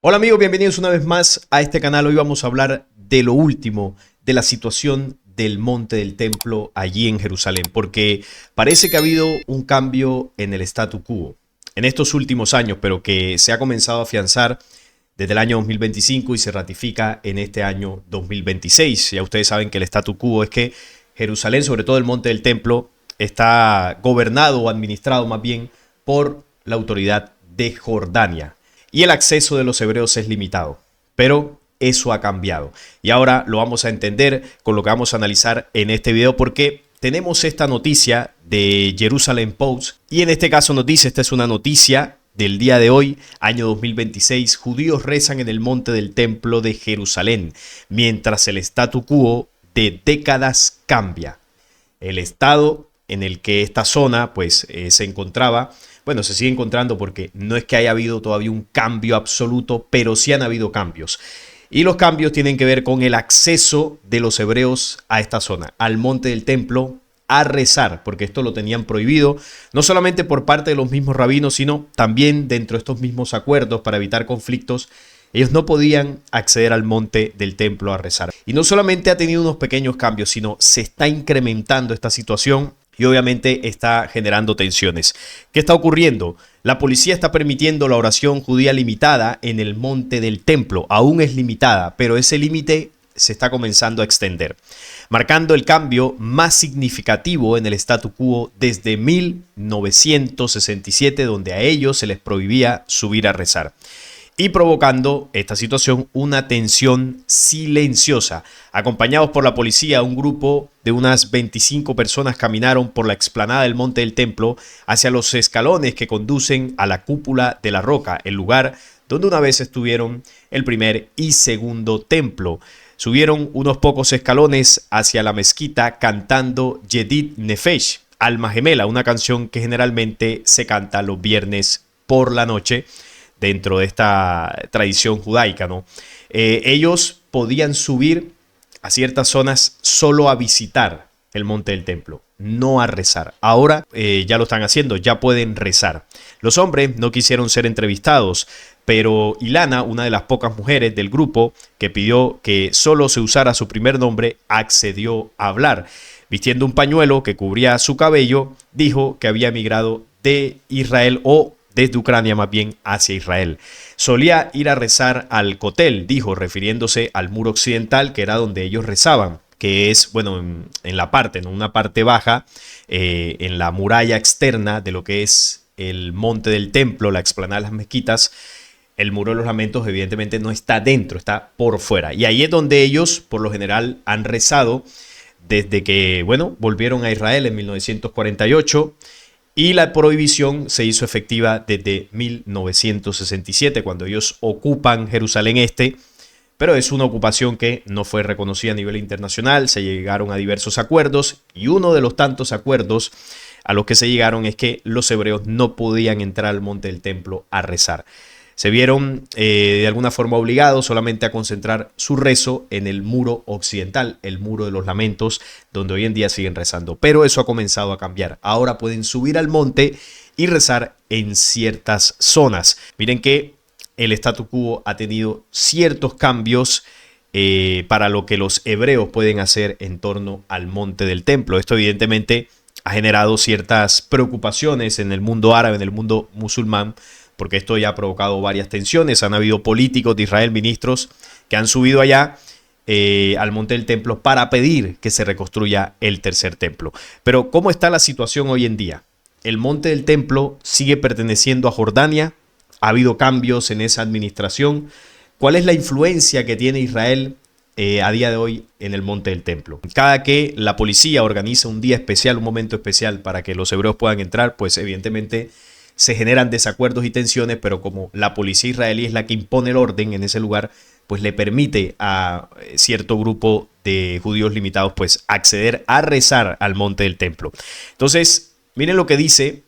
Hola amigos, bienvenidos una vez más a este canal. Hoy vamos a hablar de lo último, de la situación del monte del templo allí en Jerusalén, porque parece que ha habido un cambio en el statu quo en estos últimos años, pero que se ha comenzado a afianzar desde el año 2025 y se ratifica en este año 2026. Ya ustedes saben que el statu quo es que Jerusalén, sobre todo el monte del templo, está gobernado o administrado más bien por la autoridad de Jordania y el acceso de los hebreos es limitado. Pero eso ha cambiado. Y ahora lo vamos a entender con lo que vamos a analizar en este video porque tenemos esta noticia de Jerusalem Post y en este caso nos dice, esta es una noticia del día de hoy, año 2026, judíos rezan en el monte del templo de Jerusalén, mientras el statu quo de décadas cambia. El estado en el que esta zona se encontraba, bueno, se sigue encontrando porque no es que haya habido todavía un cambio absoluto, pero sí han habido cambios. Y los cambios tienen que ver con el acceso de los hebreos a esta zona, al monte del templo, a rezar, porque esto lo tenían prohibido, no solamente por parte de los mismos rabinos, sino también dentro de estos mismos acuerdos para evitar conflictos. Ellos no podían acceder al monte del templo a rezar. Y no solamente ha tenido unos pequeños cambios, sino se está incrementando esta situación y obviamente está generando tensiones. ¿Qué está ocurriendo? La policía está permitiendo la oración judía limitada en el monte del templo. Aún es limitada, pero ese límite se está comenzando a extender, marcando el cambio más significativo en el statu quo desde 1967, donde a ellos se les prohibía subir a rezar, y provocando esta situación una tensión silenciosa. Acompañados por la policía, un grupo de unas 25 personas caminaron por la explanada del monte del templo hacia los escalones que conducen a la cúpula de la roca, el lugar donde una vez estuvieron el primer y segundo templo. Subieron unos pocos escalones hacia la mezquita cantando Yedid Nefesh, Alma Gemela, una canción que generalmente se canta los viernes por la noche dentro de esta tradición judaica, ¿no? Ellos podían subir a ciertas zonas solo a visitar el monte del templo, no a rezar. Ahora ya lo están haciendo, ya pueden rezar. Los hombres no quisieron ser entrevistados, pero Ilana, una de las pocas mujeres del grupo que pidió que solo se usara su primer nombre, accedió a hablar. Vistiendo un pañuelo que cubría su cabello, dijo que había emigrado de Israel o desde Ucrania más bien hacia Israel. Solía ir a rezar al Kotel, dijo, refiriéndose al muro occidental, que era donde ellos rezaban, que es, bueno, en la parte, ¿no? Una parte baja, en la muralla externa de lo que es el monte del templo, la explanada de las mezquitas. El muro de los lamentos evidentemente no está dentro, está por fuera. Y ahí es donde ellos, por lo general, han rezado desde que, bueno, volvieron a Israel en 1948. Y la prohibición se hizo efectiva desde 1967, cuando ellos ocupan Jerusalén Este, pero es una ocupación que no fue reconocida a nivel internacional. Se llegaron a diversos acuerdos y uno de los tantos acuerdos a los que se llegaron es que los hebreos no podían entrar al monte del templo a rezar. Se vieron de alguna forma obligados solamente a concentrar su rezo en el muro occidental, el muro de los lamentos, donde hoy en día siguen rezando. Pero eso ha comenzado a cambiar. Ahora pueden subir al monte y rezar en ciertas zonas. Miren que el statu quo ha tenido ciertos cambios para lo que los hebreos pueden hacer en torno al monte del templo. Esto evidentemente ha generado ciertas preocupaciones en el mundo árabe, en el mundo musulmán, porque esto ya ha provocado varias tensiones. Han habido políticos de Israel, ministros, que han subido allá al monte del templo para pedir que se reconstruya el tercer templo. Pero ¿cómo está la situación hoy en día? El monte del templo sigue perteneciendo a Jordania. Ha habido cambios en esa administración. ¿Cuál es la influencia que tiene Israel a día de hoy en el monte del templo? Cada que la policía organiza un día especial, un momento especial para que los hebreos puedan entrar, pues evidentemente se generan desacuerdos y tensiones, pero como la policía israelí es la que impone el orden en ese lugar, pues le permite a cierto grupo de judíos limitados pues acceder a rezar al monte del templo. Entonces, miren lo que dice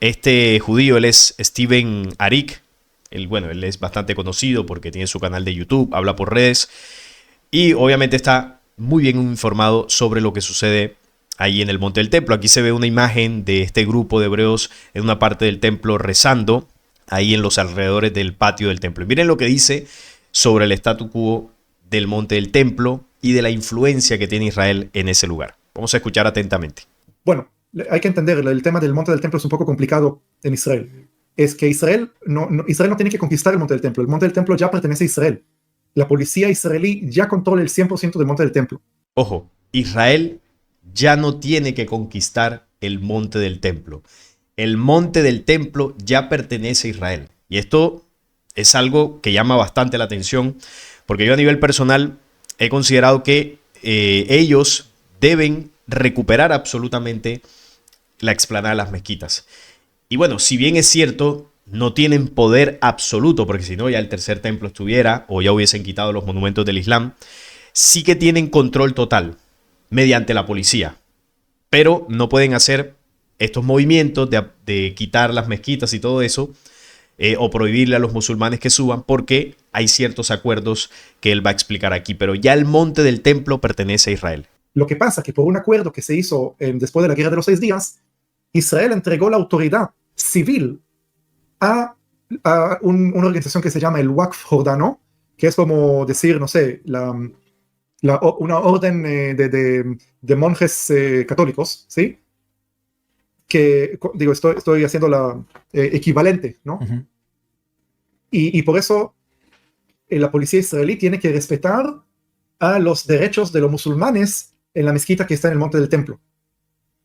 este judío. Él es Steven Arik. Él es bastante conocido porque tiene su canal de YouTube, habla por redes y obviamente está muy bien informado sobre lo que sucede ahí en el monte del templo. Aquí se ve una imagen de este grupo de hebreos en una parte del templo rezando. ahí en los alrededores del patio del templo. Y miren lo que dice sobre el statu quo del monte del templo y de la influencia que tiene Israel en ese lugar. Vamos a escuchar atentamente. Bueno, hay que entender, el tema del monte del templo es un poco complicado en Israel. Es que Israel no tiene que conquistar el monte del templo. El monte del templo ya pertenece a Israel. La policía israelí ya controla el 100% del monte del templo. Ojo, Israel ya no tiene que conquistar el monte del templo. El monte del templo ya pertenece a Israel. Y esto es algo que llama bastante la atención, porque yo a nivel personal he considerado que ellos deben recuperar absolutamente la explanada de las mezquitas. Y bueno, si bien es cierto, no tienen poder absoluto, porque si no ya el tercer templo estuviera o ya hubiesen quitado los monumentos del Islam, sí que tienen control total mediante la policía, pero no pueden hacer estos movimientos de quitar las mezquitas y todo eso, o prohibirle a los musulmanes que suban, porque hay ciertos acuerdos que él va a explicar aquí, pero ya el monte del templo pertenece a Israel. Lo que pasa es que por un acuerdo que se hizo después de la Guerra de los 6 días, Israel entregó la autoridad civil a una organización que se llama el Waqf Jordano, que es como decir, no sé, una orden de monjes católicos, ¿sí? Que, digo, estoy haciendo la equivalente, ¿no? Uh-huh. Y por eso la policía israelí tiene que respetar a los derechos de los musulmanes en la mezquita que está en el monte del templo.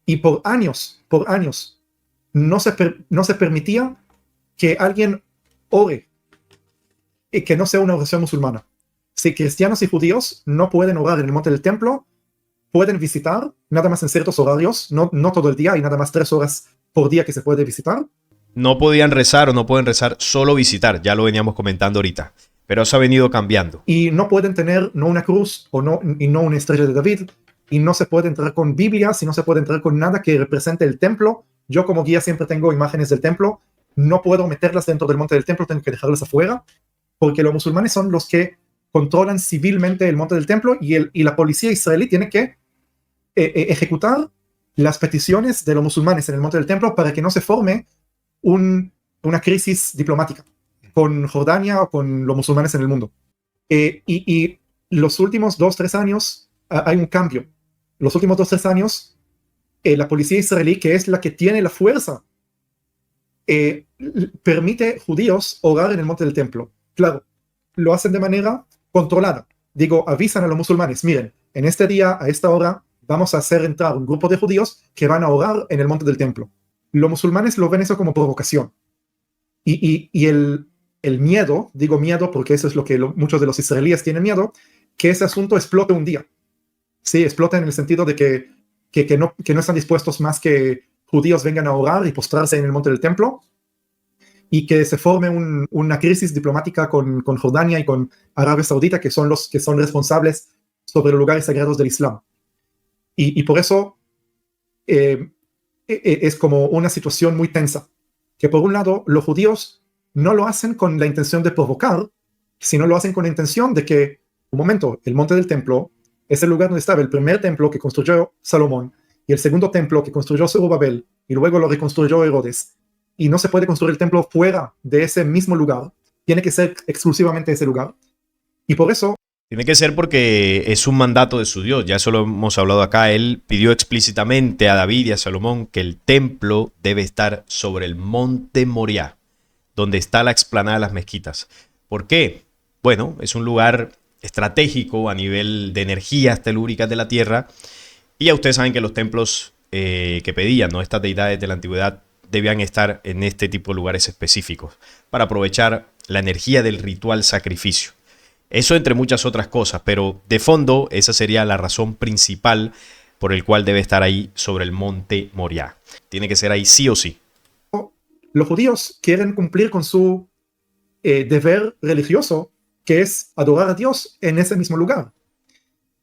Y por años, no se permitía que alguien ore y que no sea una oración musulmana. Si cristianos y judíos no pueden orar en el monte del templo, pueden visitar, nada más en ciertos horarios, no todo el día, hay nada más 3 horas por día que se puede visitar. No podían rezar o no pueden rezar, solo visitar, ya lo veníamos comentando ahorita, pero eso ha venido cambiando. Y no pueden tener no una cruz y no una estrella de David, y no se puede entrar con Biblias, y no se puede entrar con nada que represente el templo. Yo como guía siempre tengo imágenes del templo, no puedo meterlas dentro del monte del templo, tengo que dejarlas afuera, porque los musulmanes son los que controlan civilmente el monte del templo, y la policía israelí tiene que ejecutar las peticiones de los musulmanes en el monte del templo para que no se forme una crisis diplomática con Jordania o con los musulmanes en el mundo. Y los últimos 2-3 años hay un cambio. Los últimos 2-3 años la policía israelí, que es la que tiene la fuerza, permite judíos orar en el monte del templo. Claro, lo hacen de manera controlada. Digo, avisan a los musulmanes, miren, en este día, a esta hora, vamos a hacer entrar un grupo de judíos que van a orar en el monte del templo. Los musulmanes lo ven eso como provocación. Y el miedo, digo miedo porque eso es lo que muchos de los israelíes tienen miedo, que ese asunto explote un día. Sí, explota en el sentido de que no están dispuestos más que judíos vengan a orar y postrarse en el monte del templo, y que se forme una crisis diplomática con Jordania y con Arabia Saudita, que son los que son responsables sobre los lugares sagrados del Islam. Y por eso es como una situación muy tensa, que por un lado los judíos no lo hacen con la intención de provocar, sino lo hacen con la intención de que, un momento, el monte del templo es el lugar donde estaba el primer templo que construyó Salomón, y el segundo templo que construyó Zorobabel, y luego lo reconstruyó Herodes, y no se puede construir el templo fuera de ese mismo lugar, tiene que ser exclusivamente ese lugar, y por eso tiene que ser porque es un mandato de su Dios, ya eso lo hemos hablado acá. Él pidió explícitamente a David y a Salomón que el templo debe estar sobre el monte Moriah, donde está la explanada de las mezquitas. ¿Por qué? Bueno, es un lugar estratégico a nivel de energías telúricas de la tierra, y ya ustedes saben que los templos que pedían, ¿no?, estas deidades de la antigüedad debían estar en este tipo de lugares específicos para aprovechar la energía del ritual sacrificio. Eso entre muchas otras cosas, pero de fondo esa sería la razón principal por el cual debe estar ahí sobre el monte Moriah. Tiene que ser ahí sí o sí. Los judíos quieren cumplir con su deber religioso, que es adorar a Dios en ese mismo lugar.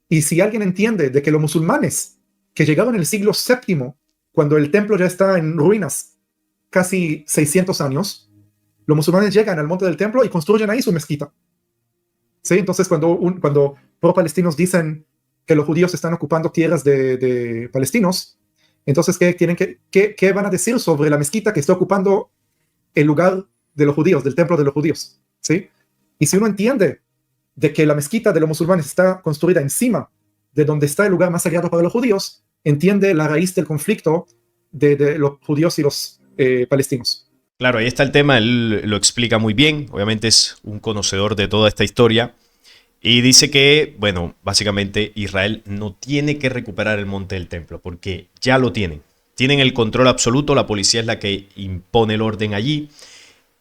Y si alguien entiende de que los musulmanes que llegaron en el siglo VII, cuando el templo ya está en ruinas, casi 600 años, los musulmanes llegan al monte del templo y construyen ahí su mezquita. ¿Sí? Entonces, cuando pro-palestinos dicen que los judíos están ocupando tierras de palestinos, entonces, ¿qué van a decir sobre la mezquita que está ocupando el lugar de los judíos, del templo de los judíos, ¿sí? Y si uno entiende de que la mezquita de los musulmanes está construida encima de donde está el lugar más sagrado para los judíos, entiende la raíz del conflicto de los judíos y los palestinos. Claro, ahí está el tema, él lo explica muy bien, obviamente es un conocedor de toda esta historia y dice que, bueno, básicamente Israel no tiene que recuperar el monte del templo porque ya lo tienen. Tienen el control absoluto, la policía es la que impone el orden allí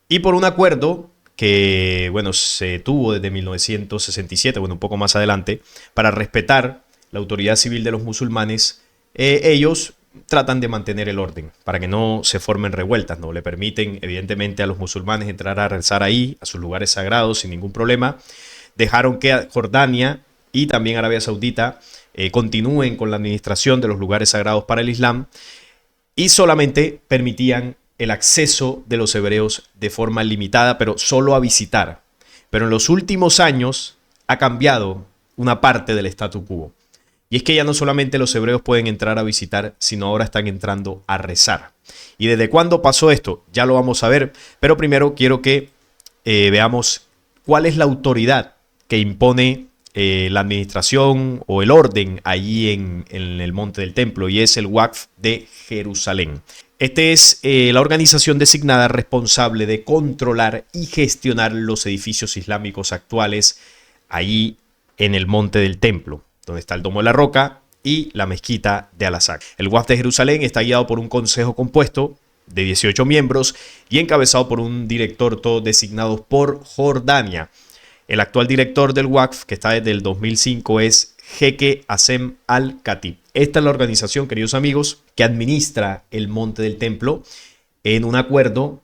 y por un acuerdo que, bueno, se tuvo desde 1967, bueno, un poco más adelante, para respetar la autoridad civil de los musulmanes, ellos tratan de mantener el orden para que no se formen revueltas, no le permiten evidentemente a los musulmanes entrar a rezar ahí, a sus lugares sagrados sin ningún problema. Dejaron que Jordania y también Arabia Saudita continúen con la administración de los lugares sagrados para el Islam y solamente permitían el acceso de los hebreos de forma limitada, pero solo a visitar. Pero en los últimos años ha cambiado una parte del statu quo. Y es que ya no solamente los hebreos pueden entrar a visitar, sino ahora están entrando a rezar. ¿Y desde cuándo pasó esto? Ya lo vamos a ver, pero primero quiero que veamos cuál es la autoridad que impone la administración o el orden allí en el monte del templo, y es el Waqf de Jerusalén. Esta es la organización designada responsable de controlar y gestionar los edificios islámicos actuales allí en el monte del templo, donde está el Domo de la Roca y la mezquita de Al-Aqsa. El Waqf de Jerusalén está guiado por un consejo compuesto de 18 miembros y encabezado por un director, todos designados por Jordania. El actual director del Waqf, que está desde el 2005, es Jeque Hasem Al-Khatib. Esta es la organización, queridos amigos, que administra el monte del templo en un acuerdo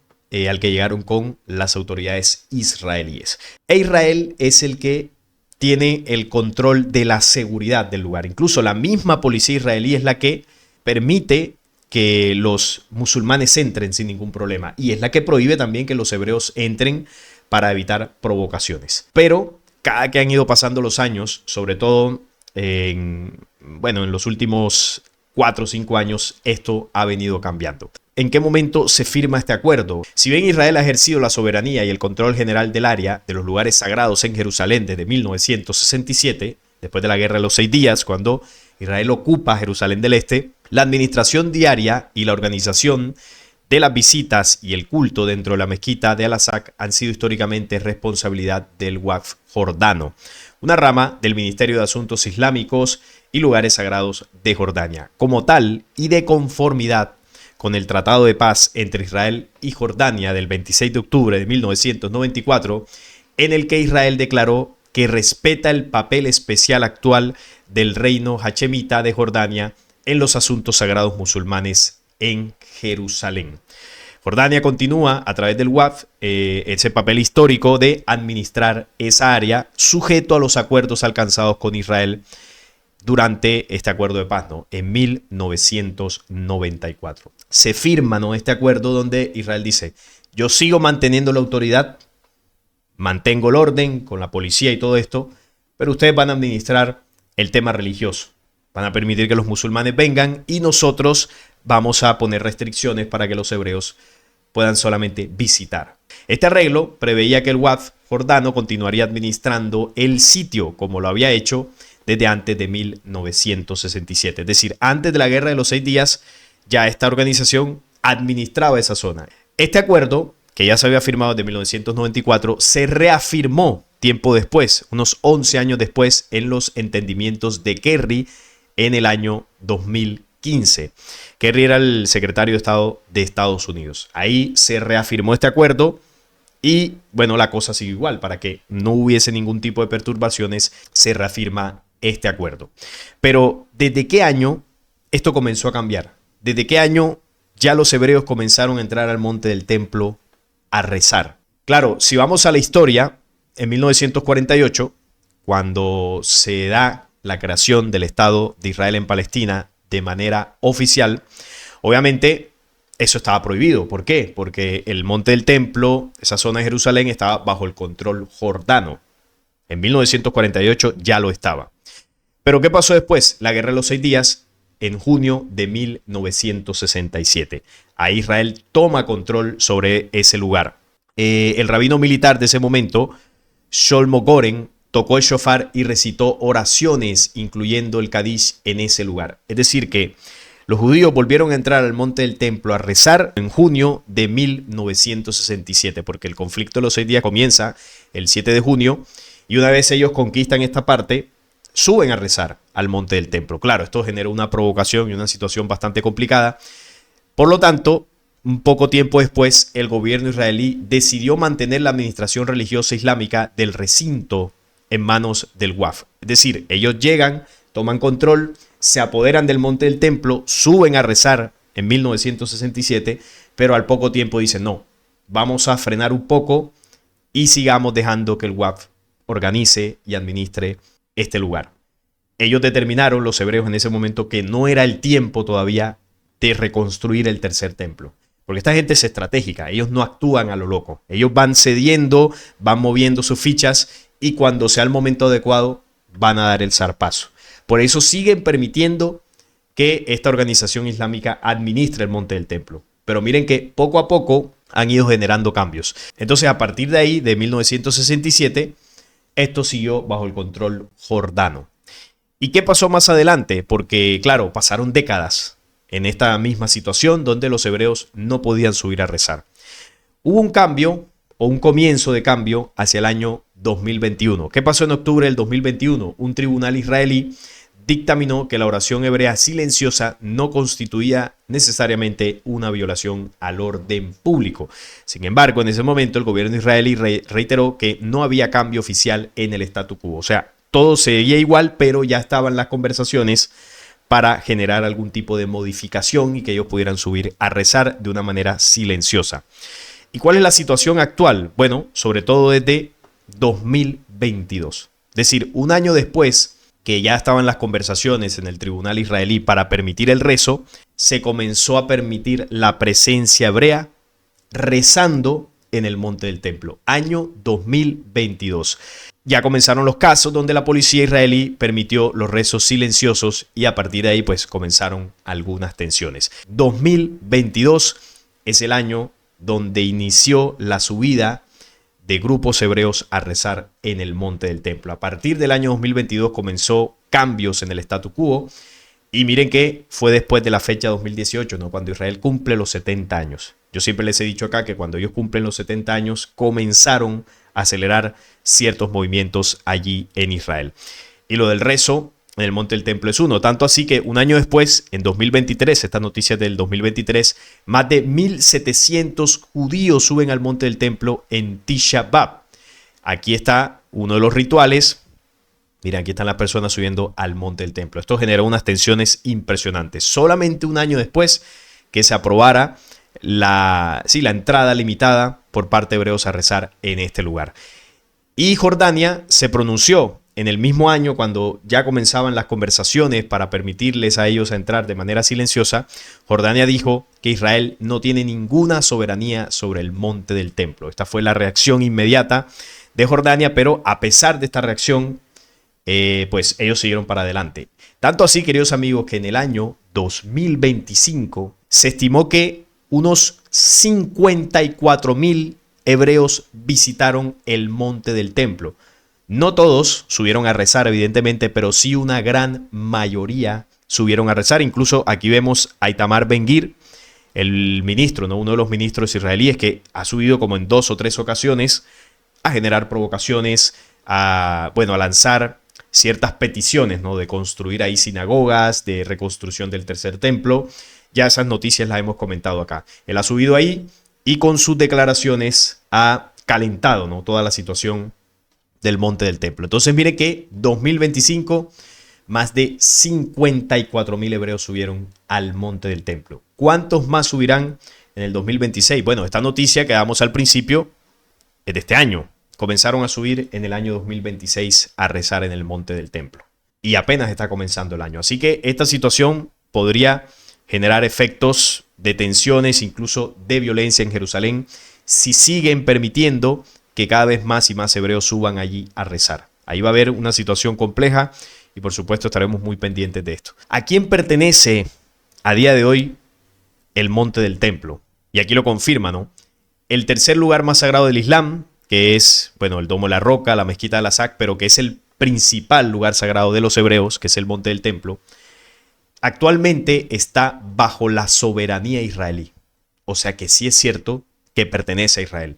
al que llegaron con las autoridades israelíes. E Israel es el que tiene el control de la seguridad del lugar. Incluso la misma policía israelí es la que permite que los musulmanes entren sin ningún problema y es la que prohíbe también que los hebreos entren para evitar provocaciones. Pero cada que han ido pasando los años, sobre todo en los últimos 4 o 5 años, esto ha venido cambiando. ¿En qué momento se firma este acuerdo? Si bien Israel ha ejercido la soberanía y el control general del área de los lugares sagrados en Jerusalén desde 1967, después de la Guerra de los 6 días, cuando Israel ocupa Jerusalén del Este, la administración diaria y la organización de las visitas y el culto dentro de la mezquita de Al-Aqsa han sido históricamente responsabilidad del Waqf jordano, una rama del Ministerio de Asuntos Islámicos y Lugares Sagrados de Jordania. Como tal, y de conformidad con el Tratado de Paz entre Israel y Jordania del 26 de octubre de 1994, en el que Israel declaró que respeta el papel especial actual del reino hachemita de Jordania en los asuntos sagrados musulmanes en Jerusalén. Jordania continúa a través del Waqf ese papel histórico de administrar esa área sujeto a los acuerdos alcanzados con Israel durante este acuerdo de paz, ¿no? En 1994. Se firma, ¿no?, este acuerdo donde Israel dice: yo sigo manteniendo la autoridad, mantengo el orden con la policía y todo esto, pero ustedes van a administrar el tema religioso. Van a permitir que los musulmanes vengan y nosotros vamos a poner restricciones para que los hebreos puedan solamente visitar. Este arreglo preveía que el Waqf jordano continuaría administrando el sitio como lo había hecho desde antes de 1967. Es decir, antes de la Guerra de los 6 días, ya esta organización administraba esa zona. Este acuerdo, que ya se había firmado desde 1994, se reafirmó tiempo después, unos 11 años después, en los entendimientos de Kerry en el año 2015. Kerry era el secretario de Estado de Estados Unidos. Ahí se reafirmó este acuerdo y, bueno, la cosa sigue igual. Para que no hubiese ningún tipo de perturbaciones, se reafirma este acuerdo. Pero, ¿desde qué año esto comenzó a cambiar? ¿Desde qué año ya los hebreos comenzaron a entrar al monte del templo a rezar? Claro, si vamos a la historia, en 1948, cuando se da la creación del Estado de Israel en Palestina de manera oficial, obviamente eso estaba prohibido. ¿Por qué? Porque el monte del templo, esa zona de Jerusalén, estaba bajo el control jordano. En 1948 ya lo estaba. Pero ¿qué pasó después? La Guerra de los 6 días, en junio de 1967. Ahí Israel toma control sobre ese lugar. el rabino militar de ese momento, Shlomo Goren, tocó el shofar y recitó oraciones, incluyendo el Kadish, en ese lugar. Es decir, que los judíos volvieron a entrar al monte del templo a rezar en junio de 1967, porque el conflicto de los 6 días comienza el 7 de junio, y una vez ellos conquistan esta parte, suben a rezar al monte del templo. Claro, esto generó una provocación y una situación bastante complicada. Por lo tanto, un poco tiempo después, el gobierno israelí decidió mantener la administración religiosa islámica del recinto en manos del Waqf. Es decir, ellos llegan, toman control, se apoderan del monte del templo, suben a rezar en 1967, pero al poco tiempo dicen, no, vamos a frenar un poco y sigamos dejando que el Waqf organice y administre este lugar. Ellos determinaron, los hebreos en ese momento, que no era el tiempo todavía de reconstruir el tercer templo. Porque esta gente es estratégica, ellos no actúan a lo loco. Ellos van cediendo, van moviendo sus fichas y cuando sea el momento adecuado van a dar el zarpazo. Por eso siguen permitiendo que esta organización islámica administre el monte del templo. Pero miren que poco a poco han ido generando cambios. Entonces, a partir de ahí, de 1967, esto siguió bajo el control jordano. ¿Y qué pasó más adelante? Porque, claro, pasaron décadas en esta misma situación donde los hebreos no podían subir a rezar. Hubo un cambio o un comienzo de cambio hacia el año 2021. ¿Qué pasó en octubre del 2021? Un tribunal israelí dictaminó que la oración hebrea silenciosa no constituía necesariamente una violación al orden público. Sin embargo, en ese momento el gobierno israelí reiteró que no había cambio oficial en el statu quo. O sea, todo seguía igual, pero ya estaban las conversaciones para generar algún tipo de modificación y que ellos pudieran subir a rezar de una manera silenciosa. ¿Y cuál es la situación actual? Bueno, sobre todo desde 2022. Es decir, un año después que ya estaban las conversaciones en el tribunal israelí para permitir el rezo, se comenzó a permitir la presencia hebrea rezando en el monte del templo. Año 2022. Ya comenzaron los casos donde la policía israelí permitió los rezos silenciosos y a partir de ahí pues comenzaron algunas tensiones. 2022 es el año donde inició la subida de grupos hebreos a rezar en el monte del templo. A partir del año 2022 comenzó cambios en el statu quo y miren que fue después de la fecha 2018, ¿no? Cuando Israel cumple los 70 años. Yo siempre les he dicho acá que cuando ellos cumplen los 70 años comenzaron a acelerar ciertos movimientos allí en Israel. Y lo del rezo en el monte del templo es uno. Tanto así que un año después, en 2023, esta noticia es del 2023, más de 1.700 judíos suben al monte del templo en Tisha B'Av. Aquí está uno de los rituales. Miren, aquí están las personas subiendo al monte del templo. Esto generó unas tensiones impresionantes. Solamente un año después que se aprobara la entrada limitada por parte de hebreos a rezar en este lugar. Y Jordania se pronunció en el mismo año, cuando ya comenzaban las conversaciones para permitirles a ellos entrar de manera silenciosa. Jordania dijo que Israel no tiene ninguna soberanía sobre el monte del templo. Esta fue la reacción inmediata de Jordania, pero a pesar de esta reacción, pues ellos siguieron para adelante. Tanto así, queridos amigos, que en el año 2025 se estimó que unos 54.000 hebreos visitaron el monte del templo. No todos subieron a rezar, evidentemente, pero sí una gran mayoría subieron a rezar. Incluso aquí vemos a Itamar Ben-Gvir, el ministro, ¿no? Uno de los ministros israelíes que ha subido como en 2 o 3 ocasiones a generar provocaciones, a lanzar ciertas peticiones, ¿no? De construir ahí sinagogas, de reconstrucción del tercer templo. Ya esas noticias las hemos comentado acá. Él ha subido ahí y con sus declaraciones ha calentado, ¿no? Toda la situación del monte del templo. Entonces mire que 2025 más de 54.000 hebreos subieron al monte del templo. ¿Cuántos más subirán en el 2026? Bueno, esta noticia que damos al principio es de este año. Comenzaron a subir en el año 2026 a rezar en el monte del templo. Y apenas está comenzando el año. Así que esta situación podría generar efectos de tensiones, incluso de violencia en Jerusalén, si siguen permitiendo que cada vez más y más hebreos suban allí a rezar. Ahí va a haber una situación compleja y por supuesto estaremos muy pendientes de esto. ¿A quién pertenece a día de hoy el monte del templo? Y aquí lo confirma, ¿no? El tercer lugar más sagrado del Islam, que es, bueno, el Domo de la Roca, la Mezquita de Al-Aqsa, pero que es el principal lugar sagrado de los hebreos, que es el Monte del Templo, actualmente está bajo la soberanía israelí. O sea que sí es cierto que pertenece a Israel,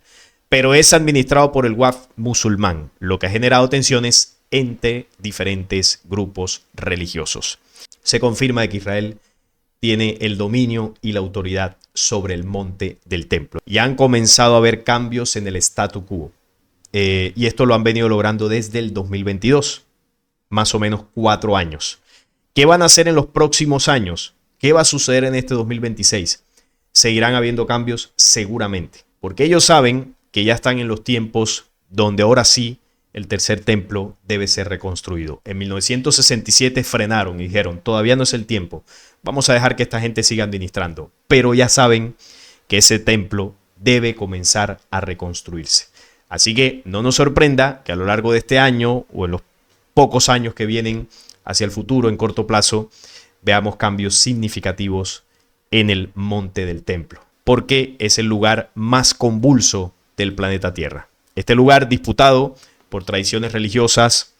pero es administrado por el Waqf musulmán, lo que ha generado tensiones entre diferentes grupos religiosos. Se confirma de que Israel tiene el dominio y la autoridad sobre el monte del templo. Y han comenzado a haber cambios en el statu quo. Y esto lo han venido logrando desde el 2022, más o menos 4 años. ¿Qué van a hacer en los próximos años? ¿Qué va a suceder en este 2026? Seguirán habiendo cambios seguramente, porque ellos saben que ya están en los tiempos donde ahora sí el tercer templo debe ser reconstruido. En 1967 frenaron y dijeron, todavía no es el tiempo, vamos a dejar que esta gente siga administrando. Pero ya saben que ese templo debe comenzar a reconstruirse. Así que no nos sorprenda que a lo largo de este año o en los pocos años que vienen hacia el futuro, en corto plazo, veamos cambios significativos en el monte del templo, porque es el lugar más convulso del planeta Tierra. Este lugar disputado por tradiciones religiosas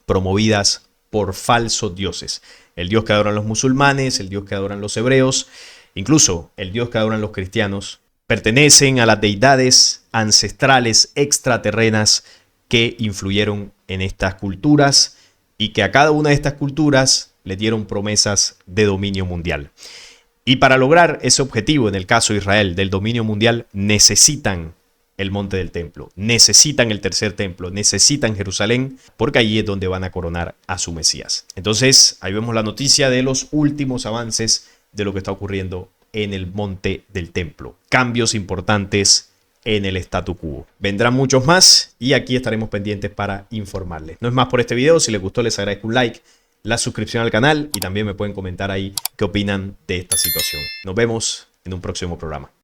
promovidas por falsos dioses. El dios que adoran los musulmanes, el dios que adoran los hebreos, incluso el dios que adoran los cristianos, pertenecen a las deidades ancestrales extraterrenas que influyeron en estas culturas y que a cada una de estas culturas le dieron promesas de dominio mundial. Y para lograr ese objetivo, en el caso de Israel, del dominio mundial, necesitan el monte del templo, necesitan el tercer templo, necesitan Jerusalén, porque allí es donde van a coronar a su Mesías. Entonces, ahí vemos la noticia de los últimos avances de lo que está ocurriendo en el monte del templo. Cambios importantes en el statu quo. Vendrán muchos más y aquí estaremos pendientes para informarles. No es más por este video. Si les gustó, les agradezco un like, la suscripción al canal y también me pueden comentar ahí qué opinan de esta situación. Nos vemos en un próximo programa.